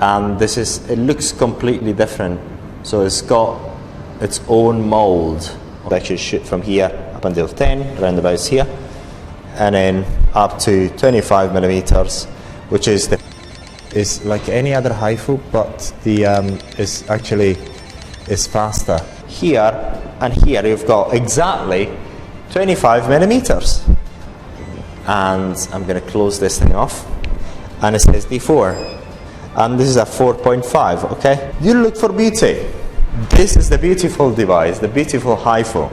and it looks completely different. So it's got its own mold. I'll actually shoot from here up until 10, roundabouts here, and then up to 25 millimeters, which is like any other Hifu, but the is faster. Here and here you've got exactly 25 millimeters. And I'm going to close this thing off, and it says D4, and this is a 4.5. Okay, you look for beauty. This is the beautiful device, the beautiful Hifu.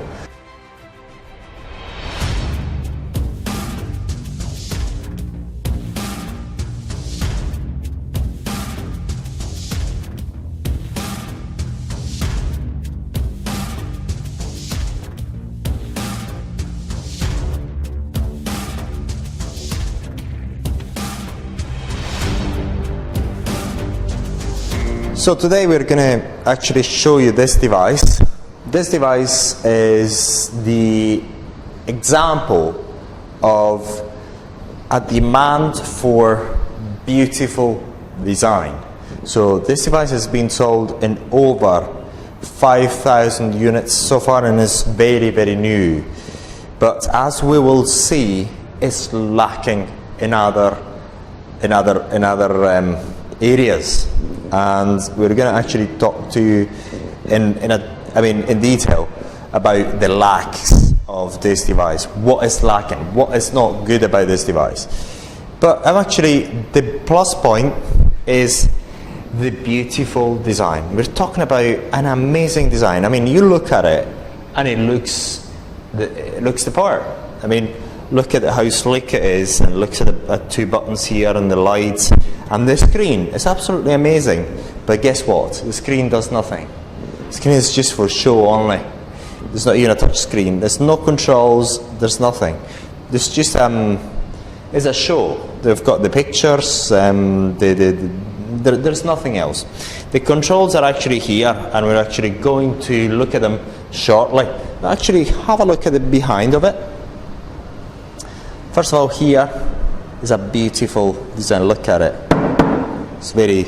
So today we're going to actually show you this device. This device is the example of a demand for beautiful design. So this device has been sold in over 5,000 units so far, and is very, very new. But as we will see, it's lacking in other areas. And we're going to actually talk to you in detail about the lacks of this device. What is lacking? What is not good about this device? But the plus point is the beautiful design. We're talking about an amazing design. I mean, you look at it and it looks the part. I mean, look at how sleek it is, and look at the two buttons here and the lights. And the screen is absolutely amazing, but guess what? The screen does nothing. The screen is just for show only. There's not even a touch screen. There's no controls. There's nothing. There's just it's a show. They've got the pictures. There's nothing else. The controls are actually here, and we're actually going to look at them shortly. Actually, have a look at the behind of it. First of all, here is a beautiful design. Look at it. It's very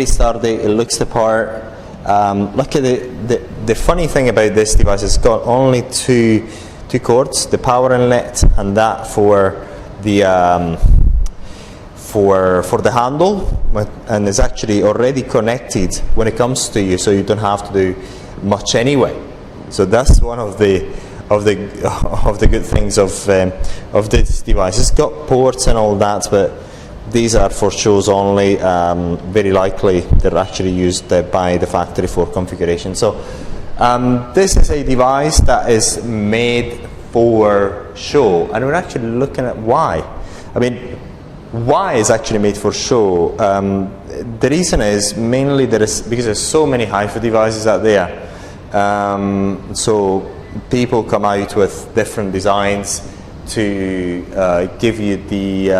sturdy. It looks the part. Look at the funny thing about this device. It's got only two cords: the power inlet and that for the handle, and it's actually already connected when it comes to you, so you don't have to do much anyway. So that's one of the good things of this device. It's got ports and all that, but these are for shows only. Very likely they're actually used by the factory for configuration. So this is a device that is made for show, and we're actually looking at why. I mean, why is actually made for show? The reason is mainly because there's so many Hifu devices out there. So people come out with different designs to give you the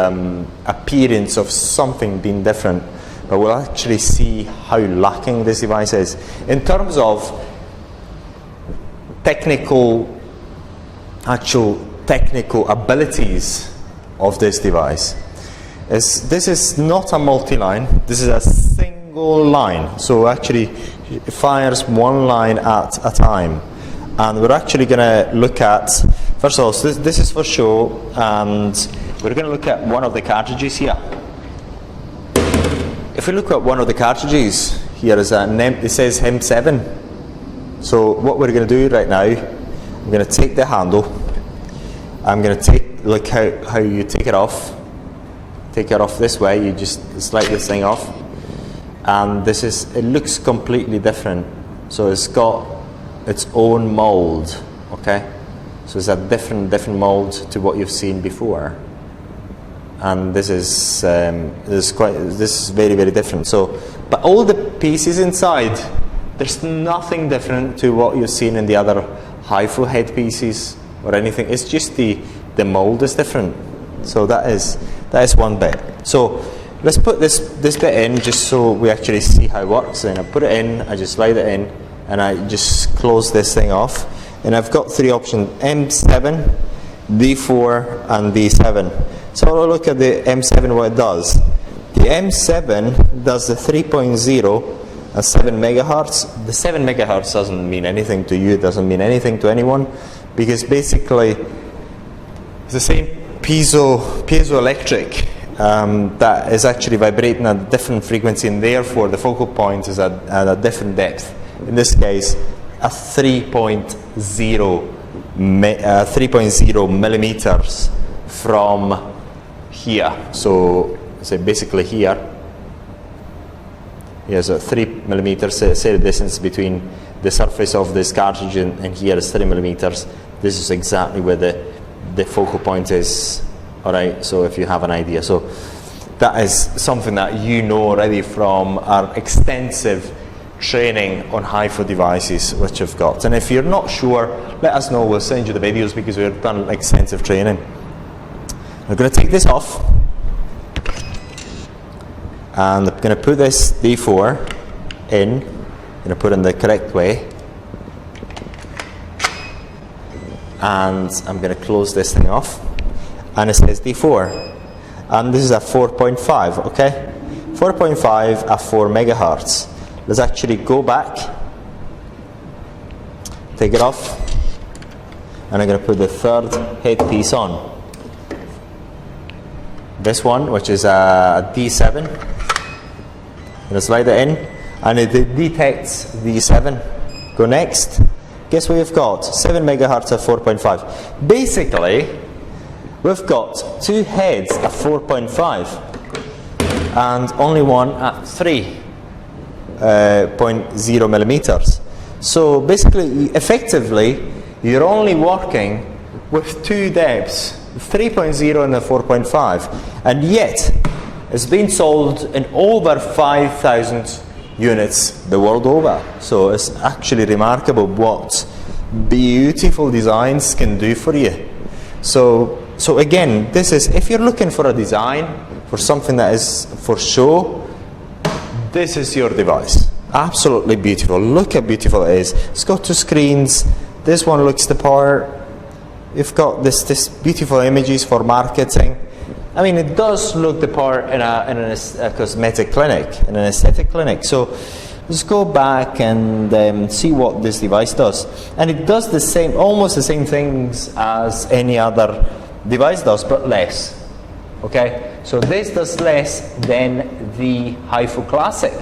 appearance of something being different, but we'll actually see how lacking this device is in terms of technical abilities of this device. This is not a multi-line. This is a single line, so actually it fires one line at a time. And we're actually going to look at, first of all, so this is for show, and we're going to look at one of the cartridges here. If we look at one of the cartridges, here is it says HIM7. So what we're going to do right now, I'm going to take the handle, I'm going to look how you take it off. Take it off this way, you just slide this thing off, and it looks completely different. So it's got its own mold, okay? So it's a different mold to what you've seen before, and this is very, very different. So, but all the pieces inside, there's nothing different to what you've seen in the other Hifu head pieces or anything. It's just the mold is different. So that is one bit. So let's put this bit in just so we actually see how it works. And I put it in, I just slide it in, and I just close this thing off. And I've got three options: M7, D4, and D7. So I'll look at the M7, what it does. The The M7 does the 3.0 at 7 megahertz. The 7 megahertz doesn't mean anything to you, it doesn't mean anything to anyone, because basically it's the same piezoelectric that is actually vibrating at a different frequency, and therefore the focal point is at a different depth. In this case, a 3.0 millimeters from here. So basically here. Here's a 3 millimeters. Say the distance between the surface of this cartridge and here is 3 millimeters. This is exactly where the focal point is. All right. So if you have an idea, so that is something that you know already from our extensive training on Hifu devices which I've got. And if you're not sure, let us know. We'll send you the videos because we've done extensive training. I'm going to take this off, and I'm going to put this D4 in. I'm going to put it in the correct way, and I'm going to close this thing off, and it says D4, and this is at 4.5. okay, 4.5 at 4 megahertz. Let's actually go back, take it off, and I'm going to put the third headpiece on. This one, which is a D7. I'm going to slide it in, and it detects D7. Go next. Guess what we've got? 7 megahertz at 4.5. Basically, we've got two heads at 4.5 and only one at 3.0 millimeters. So basically, effectively, you're only working with two depths, 3.0 and the 4.5, and yet it's been sold in over 5,000 units the world over. So it's actually remarkable what beautiful designs can do for you. So again, this is, if you're looking for a design for something that is for show, this is your device. Absolutely beautiful. Look how beautiful it is. It's got two screens. This one looks the part. You've got this beautiful images for marketing. I mean, it does look the part in a cosmetic clinic, in an aesthetic clinic. So let's go back and see what this device does. And it does the same, almost the same things as any other device does, but less. Okay, so this does less than the Hifu Classic.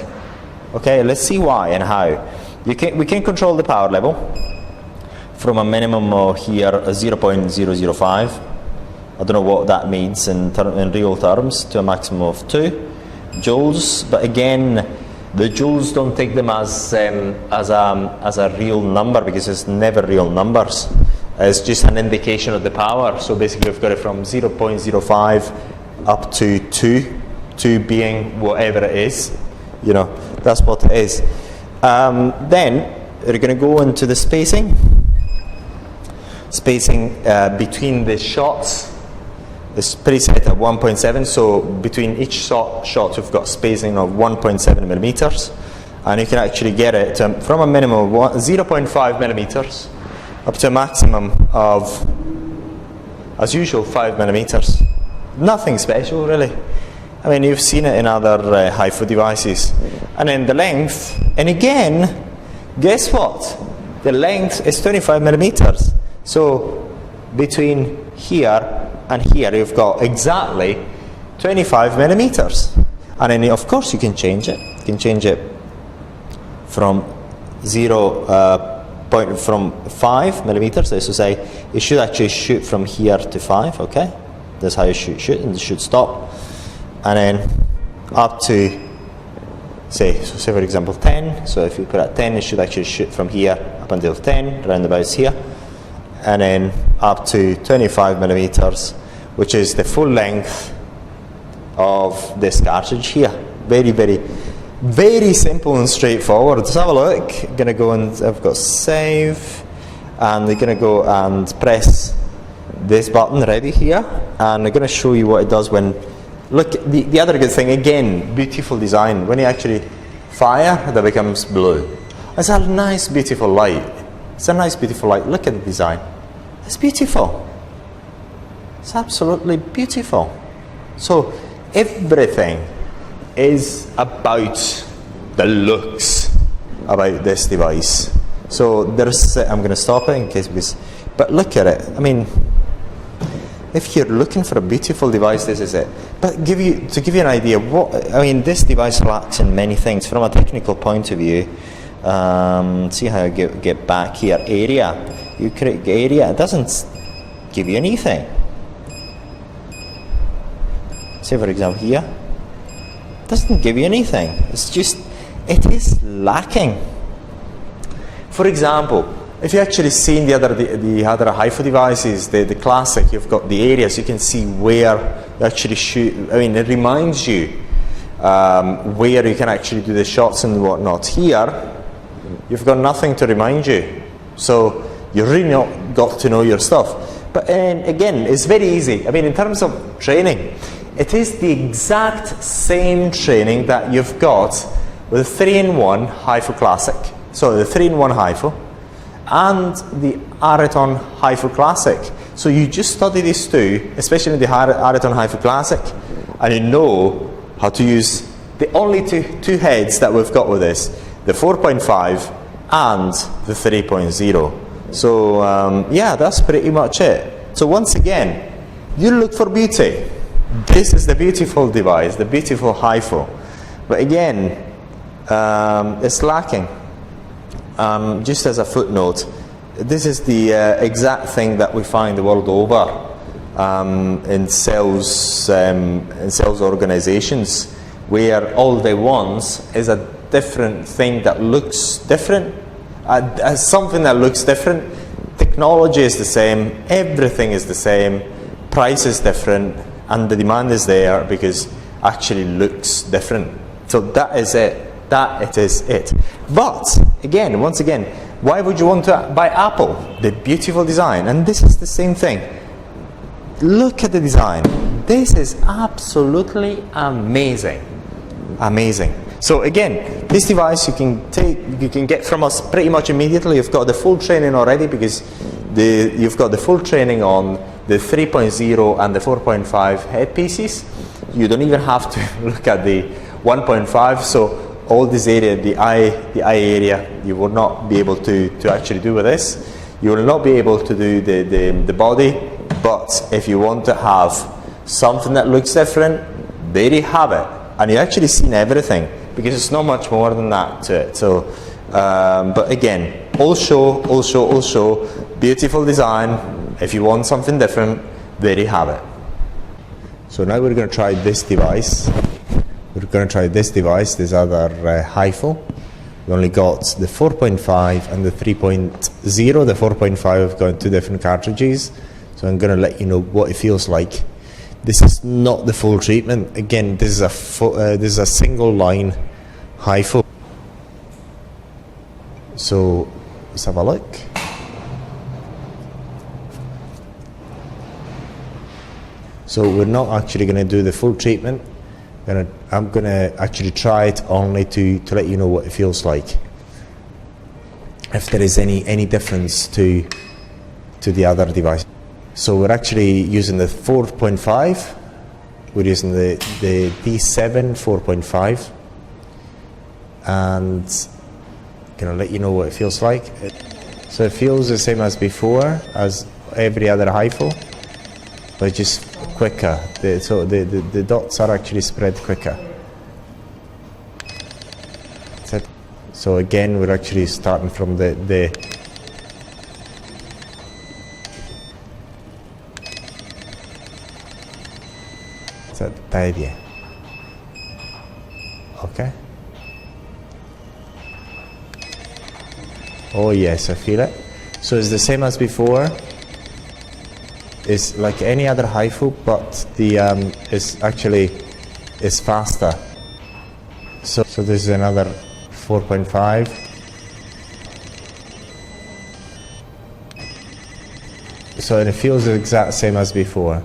Okay, let's see why and how. We can control the power level from a minimum of here 0.005. I don't know what that means in real terms, to a maximum of 2 joules. But again, the joules don't take them as a real number, because it's never real numbers. It's just an indication of the power. So basically, we've got it from 0.05 up to 2 being whatever it is. You know, that's what it is. Then we're going to go into the spacing between the shots. It's preset at 1.7, so between each shot we've got spacing of 1.7 millimeters, and you can actually get it from a minimum of 0.5 millimeters up to a maximum of, as usual, 5 millimeters. Nothing special, really. I mean, you've seen it in other Hifu devices. And then the length, and again, guess what? The length is 25 millimeters. So between here and here, you've got exactly 25 millimeters. And then, of course, you can change it. You can change it from 5 millimeters. This will say you should actually shoot from here to 5. Okay, that's how you shoot, and it should stop. And then up to say for example 10. So if you put at 10, it should actually shoot from here up until 10, roundabouts here, and then up to 25 millimeters, which is the full length of this cartridge here. Very, very, very simple and straightforward. Let's have a look. I'm gonna go and I've got save, and we're gonna go and press this button ready here, and I'm gonna show you what it does when. Look, the other good thing, again, beautiful design. When you actually fire, that becomes blue. It's a nice, beautiful light. It's a nice, beautiful light. Look at the design. It's beautiful. It's absolutely beautiful. So everything is about the looks about this device. So there's, I'm going to stop it in case, but look at it. I mean, if you're looking for a beautiful device, this is it. But to give you an idea, this device lacks in many things from a technical point of view. See how I get back here. Area, you create area. It doesn't give you anything. Say for example here, it doesn't give you anything. It's just, it is lacking. For example, if you actually seen the other Hifu devices, the classic, you've got the areas, you can see where you actually shoot. I mean, it reminds you where you can actually do the shots and whatnot. Here, you've got nothing to remind you. So you really not got to know your stuff. But again, it's very easy. I mean, in terms of training, it is the exact same training that you've got with the 3-in-1 Hifu Classic. So the 3-in-1 Hifu and the Areton Hifu Classic. So you just study these two, especially the Areton Hifu Classic, and you know how to use the only two heads that we've got with this, the 4.5 and the 3.0. So yeah, that's pretty much it. So once again, you look for beauty. This is the beautiful device, the beautiful Hifu. But again, it's lacking. Just as a footnote, this is the exact thing that we find the world over in sales organizations, where all they want is a different thing that looks different, something that looks different. Technology is the same, everything is the same, price is different, and the demand is there because actually looks different. So that is it. That is it. But again, once again, why would you want to buy Apple? The beautiful design, and this is the same thing. Look at the design. This is absolutely amazing, amazing. So again, this device you can get from us pretty much immediately. You've got the full training already because you've got the full training on the 3.0 and the 4.5 headpieces. You don't even have to look at the 1.5. So all this area, the eye area, you will not be able to actually do with this. You will not be able to do the body, but if you want to have something that looks different, there you have it. And you've actually seen everything, because it's not much more than that to it. So, but again, all show, beautiful design. If you want something different, there you have it. So now we're going to try this device. We're going to try this device, this other Hifu. We only got the 4.5 and the 3.0. The 4.5 have got two different cartridges. So I'm going to let you know what it feels like. This is not the full treatment. Again, this is a single line Hifu. So let's have a look. So we're not actually going to do the full treatment. I'm going to actually try it only to let you know what it feels like. If there is any difference to the other device. So we're actually using the 4.5. We're using the D7 4.5. And I'm going to let you know what it feels like. So it feels the same as before, as every other Hifu, but just quicker. So the dots are actually spread quicker. So again, we're actually starting from the idea. Okay. Oh yes, I feel it. So it's the same as before. It's like any other Hifu, but the is faster. So this is another 4.5. So it feels the exact same as before.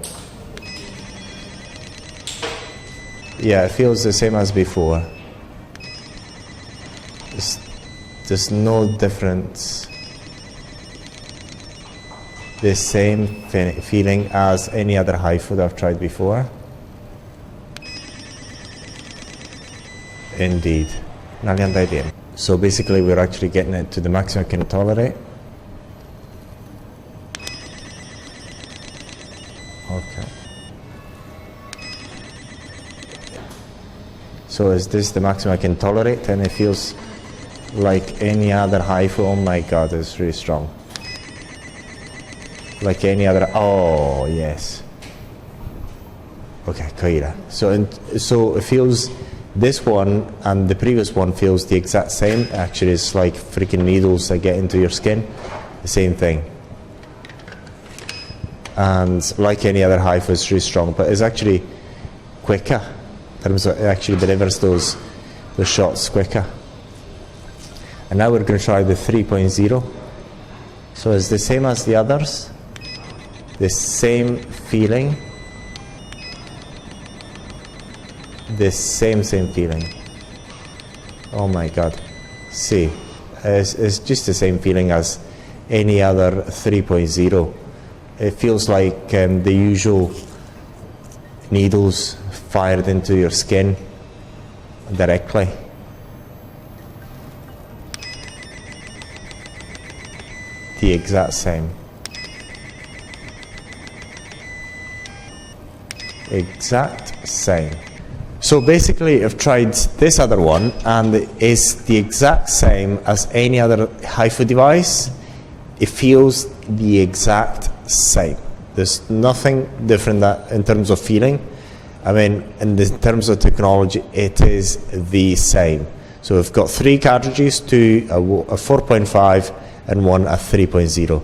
Yeah, it feels the same as before. There's no difference. The same feeling as any other Hifu that I've tried before. Indeed. Nalian idea. So basically we're actually getting it to the maximum I can tolerate. Okay. So is this the maximum I can tolerate? And it feels like any other Hifu. Oh my god, it's really strong. Like any other. Oh yes. Okay, Kaira. So it feels, this one and the previous one feels the exact same. Actually, it's like freaking needles that get into your skin. The same thing. And like any other Hifu, it's really strong, but it's actually quicker. In terms of, it actually delivers those shots quicker. And now we're going to try the 3.0. So it's the same as the others. The same feeling. The same feeling. Oh my god. See, it's just the same feeling as any other 3.0. It feels like the usual needles fired into your skin directly. The exact same. Exact same. So basically I've tried this other one and it's the exact same as any other Hifu device. It feels the exact same. There's nothing different that in terms of feeling. I mean, in terms of technology, it is the same. So we've got 3 cartridges, 2 a 4.5 and 1 a 3.0.